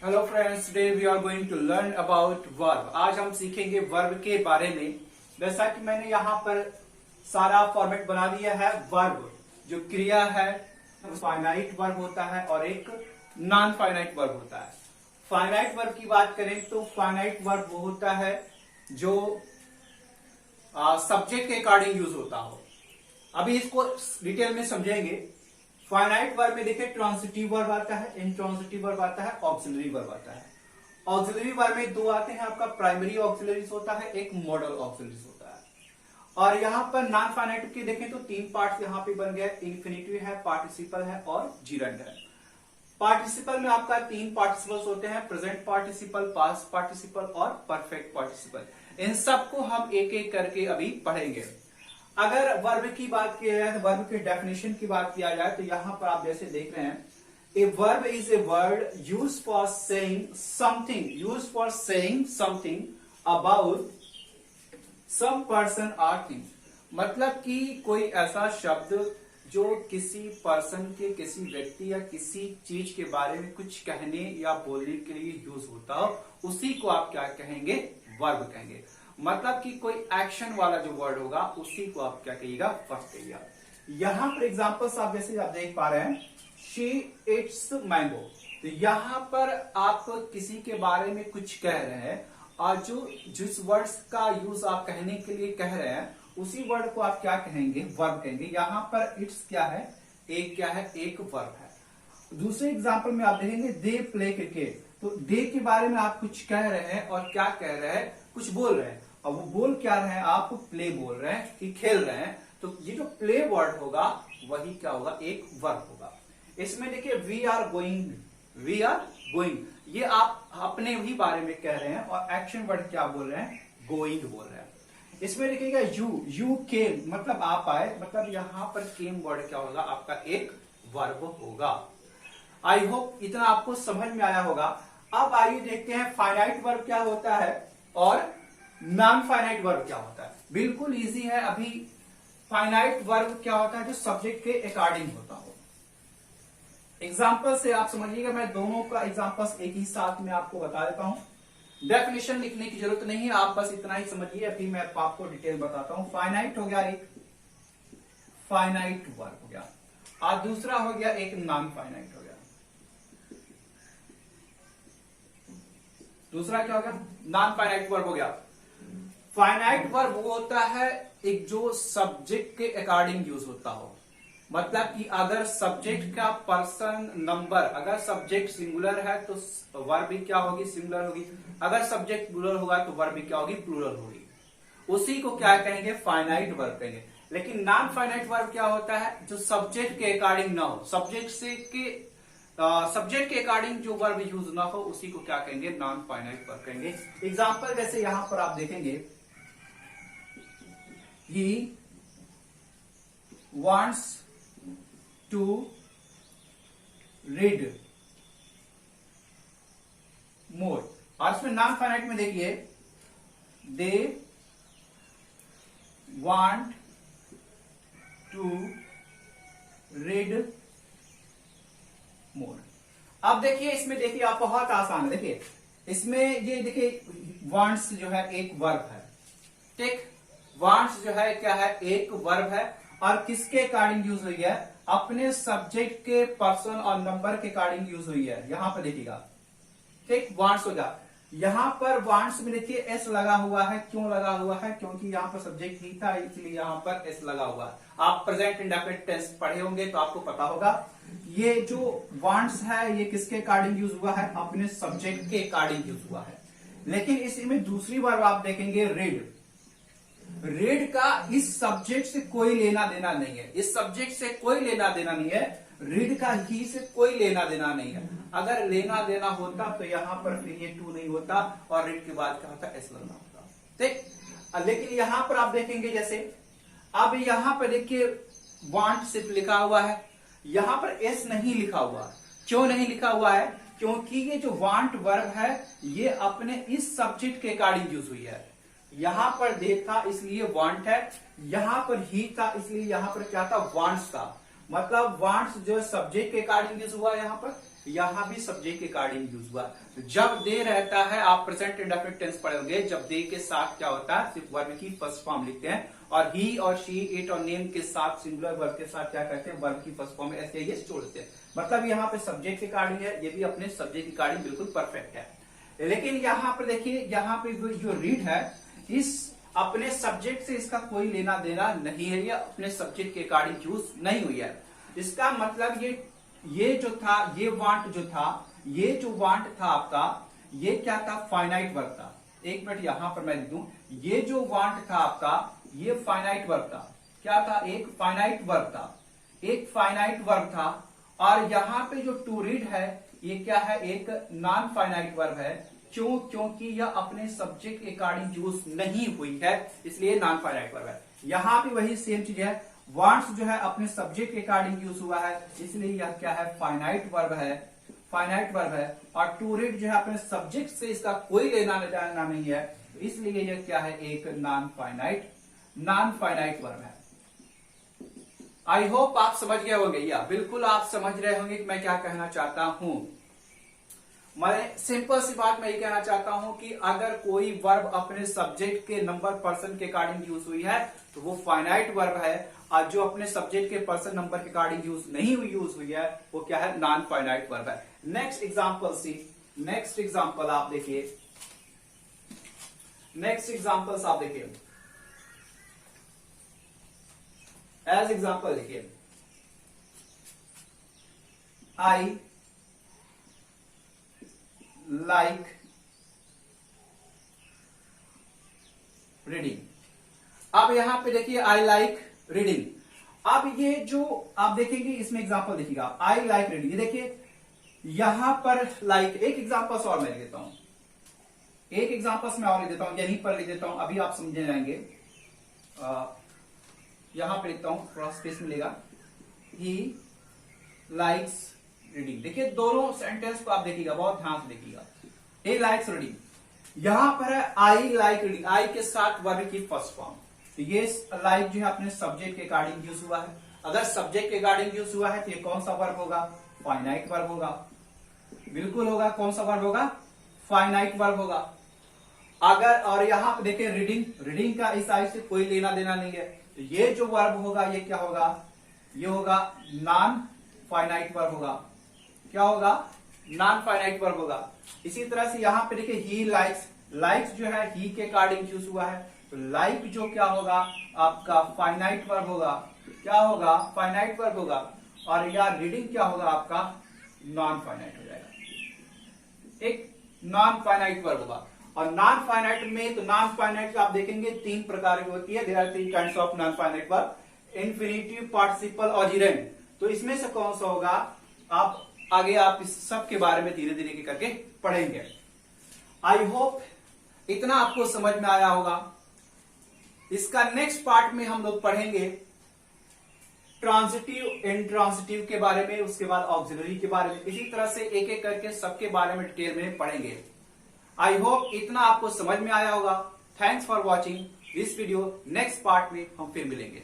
Hello friends, today we are going to learn about verb. आज हम सीखेंगे verb के बारे में। जैसा कि मैंने यहाँ पर सारा फॉर्मेट बना दिया है। वर्ब जो क्रिया है फाइनाइट वर्ब होता है और एक नॉन फाइनाइट वर्ब होता है। फाइनाइट वर्ब की बात करें तो फाइनाइट वर्ब वो होता है जो सब्जेक्ट के अकॉर्डिंग यूज होता हो। अभी इसको डिटेल में समझेंगे। फाइनाइट वर्ब में देखिए ट्रांसिटिव वर्ब आता है, इंट्रांसिटिव वर्ब आता है, ऑक्सिलरी वर्ब आता है। ऑक्सिलरी वर्ब में दो आते हैं, आपका प्राइमरी ऑक्सिलरीज होता है, एक मॉडल ऑक्सिलरीज होता है। और यहाँ पर नॉन फाइनाइट की देखें तो तीन पार्ट्स यहाँ पे बन गए, इन्फिनिटिव है, पार्टिसिपल है और जीरंड है। पार्टिसिपल में आपका तीन पार्टिसिपल्स होते हैं, प्रेजेंट पार्टिसिपल, पास्ट पार्टिसिपल और परफेक्ट पार्टिसिपल। इन सबको हम एक एक करके अभी पढ़ेंगे। अगर वर्ब की बात की जाए तो वर्ब के डेफिनेशन की बात किया जाए तो यहां पर आप जैसे देख रहे हैं, a verb is a word use for saying something about some person or thing. मतलब कि कोई ऐसा शब्द जो किसी पर्सन के, किसी व्यक्ति या किसी चीज के बारे में कुछ कहने या बोलने के लिए यूज होता हो, उसी को आप क्या कहेंगे? वर्ब कहेंगे। मतलब कि कोई एक्शन वाला जो वर्ड होगा उसी को आप क्या कहिएगा? वर्ब कहिएगा। यहां पर एग्जांपल्स आप जैसे आप देख पा रहे हैं, शी इट्स मैंगो। तो यहां पर आप किसी के बारे में कुछ कह रहे हैं और जिस वर्ड्स का यूज आप कहने के लिए कह रहे हैं उसी वर्ड को आप क्या कहेंगे? वर्ब कहेंगे। यहां पर इट्स क्या है? एक वर्ब है। दूसरे एग्जांपल में आप देखेंगे, दे प्ले क्रिकेट। तो दे के बारे में आप कुछ कह रहे हैं और क्या कह रहे हैं? कुछ बोल रहे हैं। और वो बोल क्या रहे हैं? आप प्ले बोल रहे हैं कि खेल रहे हैं। तो ये जो प्ले वर्ड होगा वही क्या होगा? एक वर्ब होगा। इसमें देखिए वी आर गोइंग, ये आप अपने ही बारे में कह रहे हैं और एक्शन वर्ड क्या बोल रहे हैं? गोइंग बोल रहे हैं। इसमें देखिएगा यू केम, मतलब आप आए, मतलब यहां पर केम वर्ड क्या होगा? आपका एक वर्ब होगा। आई होप इतना आपको समझ में आया होगा। अब आइए देखते हैं फाइनाइट वर्ब क्या होता है और नॉन फाइनाइट वर्ब क्या होता है। बिल्कुल इजी है। अभी फाइनाइट वर्ब क्या होता है? जो सब्जेक्ट के अकॉर्डिंग होता हो। एग्जांपल से आप समझिएगा, मैं दोनों का एग्जांपल्स एक ही साथ में आपको बता देता हूं। डेफिनेशन लिखने की जरूरत नहीं है, आप बस इतना ही समझिए। अभी मैं आपको डिटेल बताता हूं। फाइनाइट हो गया एक फाइनाइट वर्ब हो गया और दूसरा हो गया एक नॉन फाइनाइट हो गया। दूसरा क्या हो गया? नॉन फाइनाइट वर्ब हो गया। फाइनाइट वर्ब वो होता है एक जो सब्जेक्ट के अकॉर्डिंग यूज होता हो। मतलब कि अगर सब्जेक्ट का पर्सन नंबर, अगर सब्जेक्ट सिंगुलर है तो वर्ब भी क्या होगी? सिंगुलर होगी। अगर सब्जेक्ट प्लूरल होगा तो वर्ब भी क्या होगी? प्लूरल होगी। उसी को क्या कहेंगे? फाइनाइट वर्ब कहेंगे। लेकिन नॉन फाइनाइट वर्ब क्या होता है? जो सब्जेक्ट के अकॉर्डिंग ना हो, सब्जेक्ट के अकॉर्डिंग जो वर्ब यूज ना हो उसी को क्या कहेंगे? नॉन फाइनाइट वर्ब कहेंगे। एग्जाम्पल जैसे यहां पर आप देखेंगे, he wants to read more। और इसमें नॉन फाइनाइट में देखिए, they want to read more। अब देखिए इसमें देखिए आप बहुत आसान है। देखिए इसमें ये देखिए wants जो है एक वर्ब है, ठीक। वांट्स जो है क्या है? एक वर्ब है। और किसके अकॉर्डिंग यूज हुई है? अपने सब्जेक्ट के, पर्सन और नंबर के अकॉर्डिंग यूज हुई है। यहां पर देखिएगा, ठीक। वांट्स हो गया। यहां पर वांट्स में देखिए एस लगा हुआ है। क्यों लगा हुआ है? क्योंकि यहां पर सब्जेक्ट ही था, इसलिए यहां पर एस लगा हुआ है। आप प्रेजेंट इंडेफिनिट टेंस पढ़े होंगे तो आपको पता होगा। ये जो वांट्स है ये किसके अकॉर्डिंग यूज हुआ है? अपने सब्जेक्ट के अकॉर्डिंग यूज हुआ है। लेकिन इसमें दूसरी वर्ब आप देखेंगे, रीड। रीड का इस सब्जेक्ट से कोई लेना देना नहीं है। इस सब्जेक्ट से कोई लेना देना नहीं है। रीड का ही से कोई लेना देना नहीं है। अगर लेना देना होता तो यहां पर फिर ये टू नहीं होता और रीड के बाद क्या होता? एस लगना होता, ठीक। लेकिन यहां पर आप देखेंगे, जैसे अब यहां पर देखिए वांट सिर्फ लिखा हुआ है, यहां पर एस नहीं लिखा हुआ है। क्यों नहीं लिखा हुआ है? क्योंकि ये जो वांट वर्ब है ये अपने इस सब्जेक्ट के अकॉर्डिंग यूज हुई है। यहां पर दे था इसलिए वांट है, यहां पर ही था इसलिए यहां पर क्या था? वांट्स था। मतलब वांट्स जो सब्जेक्ट के अकॉर्डिंग यूज हुआ यहां पर, यहां भी सब्जेक्ट के अकॉर्डिंग यूज हुआ। जब दे रहता है आप प्रेजेंट इंडेफिनिट टेंस पढ़ोगे, जब दे के साथ क्या होता है सिर्फ वर्ब की फर्स्ट फॉर्म लिखते हैं, और ही और शी, इट और नेम के साथ सिंगुलर वर्ब के साथ क्या करते हैं वर्ब की फर्स्ट फॉर्म ऐसे ये जोड़ते हैं। मतलब यहाँ पे सब्जेक्ट के अकॉर्डिंग है, ये भी अपने सब्जेक्ट के अकॉर्डिंग बिल्कुल परफेक्ट है। लेकिन यहाँ पर देखिए, यहाँ पे जो रीड है इस अपने सब्जेक्ट से इसका कोई लेना देना नहीं है, ये अपने सब्जेक्ट के अकॉर्डिंग यूज नहीं हुई है। इसका मतलब ये जो था, ये वांट जो था, ये जो वांट था आपका, ये क्या था फाइनाइट वर्ब था। एक मिनट यहां पर मैं लिख दूं, ये जो वांट था आपका ये फाइनाइट वर्ब था। क्या था? एक फाइनाइट वर्ब था, एक फाइनाइट वर्ब था। और यहां पे जो टू रीड है ये क्या है? एक नॉन फाइनाइट वर्ब है। क्यों? क्योंकि यह अपने सब्जेक्ट के अकॉर्डिंग यूज नहीं हुई है, इसलिए नॉन फाइनाइट वर्ब है। यहां भी वही सेम चीज है, वांट्स जो है अपने सब्जेक्ट के अकॉर्डिंग यूज हुआ है, इसलिए यह क्या है? फाइनाइट वर्ब है, फाइनाइट वर्ब है। और टू रीड जो है अपने सब्जेक्ट से इसका कोई लेना देना नहीं है, इसलिए यह क्या है? एक नॉन फाइनाइट वर्ब है। आई होप आप समझ गए होंगे, या बिल्कुल आप समझ रहे होंगे कि मैं क्या कहना चाहता हूं। मैं सिंपल सी बात मैं ये कहना चाहता हूं कि अगर कोई वर्ब अपने सब्जेक्ट के नंबर पर्सन के अकॉर्डिंग यूज हुई है तो वो फाइनाइट वर्ब है, और जो अपने सब्जेक्ट के पर्सन नंबर के अकॉर्डिंग यूज नहीं हुई है वो क्या है? नॉन फाइनाइट वर्ब है। Next example C, next example आप देखिए, नेक्स्ट एग्जांपल्स आप देखिए। एज एग्जांपल देखिए, आई लाइक रीडिंग। अब यहां पे देखिए आई लाइक रीडिंग। अब ये जो आप देखेंगे इसमें एग्जांपल देखिएगा, आई लाइक रीडिंग। ये देखिए यहां पर लाइक, एक एग्जांपल्स और मैं लिख देता हूं, एक एग्जांपल्स मैं और लिख देता हूं, यहीं पर लिख देता हूं, अभी आप समझे जाएंगे। यहां पे लिखता हूं, थोड़ा स्पेस मिलेगा। He likes reading. देखिए दोनों सेंटेंस को आप देखिएगा, बहुत ध्यान से देखिएगा। ही लाइक्स रीडिंग, यहां पर है आई लाइक रीडिंग, आई के साथ वर्ब की फर्स्ट फॉर्म। तो ये लाइक जो है अपने सब्जेक्ट के अकॉर्डिंग यूज हुआ है। अगर सब्जेक्ट के अकॉर्डिंग यूज हुआ है तो ये कौन सा वर्ब होगा? फाइनाइट वर्ब होगा। बिल्कुल होगा, कौन सा वर्ब होगा? फाइनाइट वर्ब होगा। अगर और यहां पे देखिए रीडिंग, रीडिंग का इस आई से कोई लेना देना नहीं है, तो ये जो वर्ब होगा ये क्या होगा? ये होगा नॉन फाइनाइट वर्ब होगा। क्या होगा? नॉन फाइनाइट वर्ब होगा। इसी तरह से यहां पे देखिए ही लाइक्स, लाइक्स जो है ही के अकॉर्डिंग यूज हुआ है, तो लाइक जो क्या होगा आपका? फाइनाइट वर्ब होगा। क्या होगा? फाइनाइट वर्ब होगा। और या रीडिंग क्या होगा आपका? नॉन फाइनाइट हो जाएगा, एक नॉन फाइनाइट वर्ब होगा। और नॉन फाइनाइट में, तो नॉन फाइनाइट आप देखेंगे तीन प्रकार की होती है, there are three kinds of non finite verb, infinitive, participle और जिरेंड। तो इसमें से कौन सा होगा? आप आगे आप इस सब के बारे में धीरे धीरे करके पढ़ेंगे। आई होप इतना आपको समझ में आया होगा। इसका नेक्स्ट पार्ट में हम लोग पढ़ेंगे ट्रांजिटिव, इंट्रांजिटिव के बारे में, उसके बाद ऑक्सिलरी के बारे में। इसी तरह से एक एक करके सबके बारे में डिटेल में पढ़ेंगे। आई होप इतना आपको समझ में आया होगा। Thanks for watching this video. Next part में हम फिर मिलेंगे।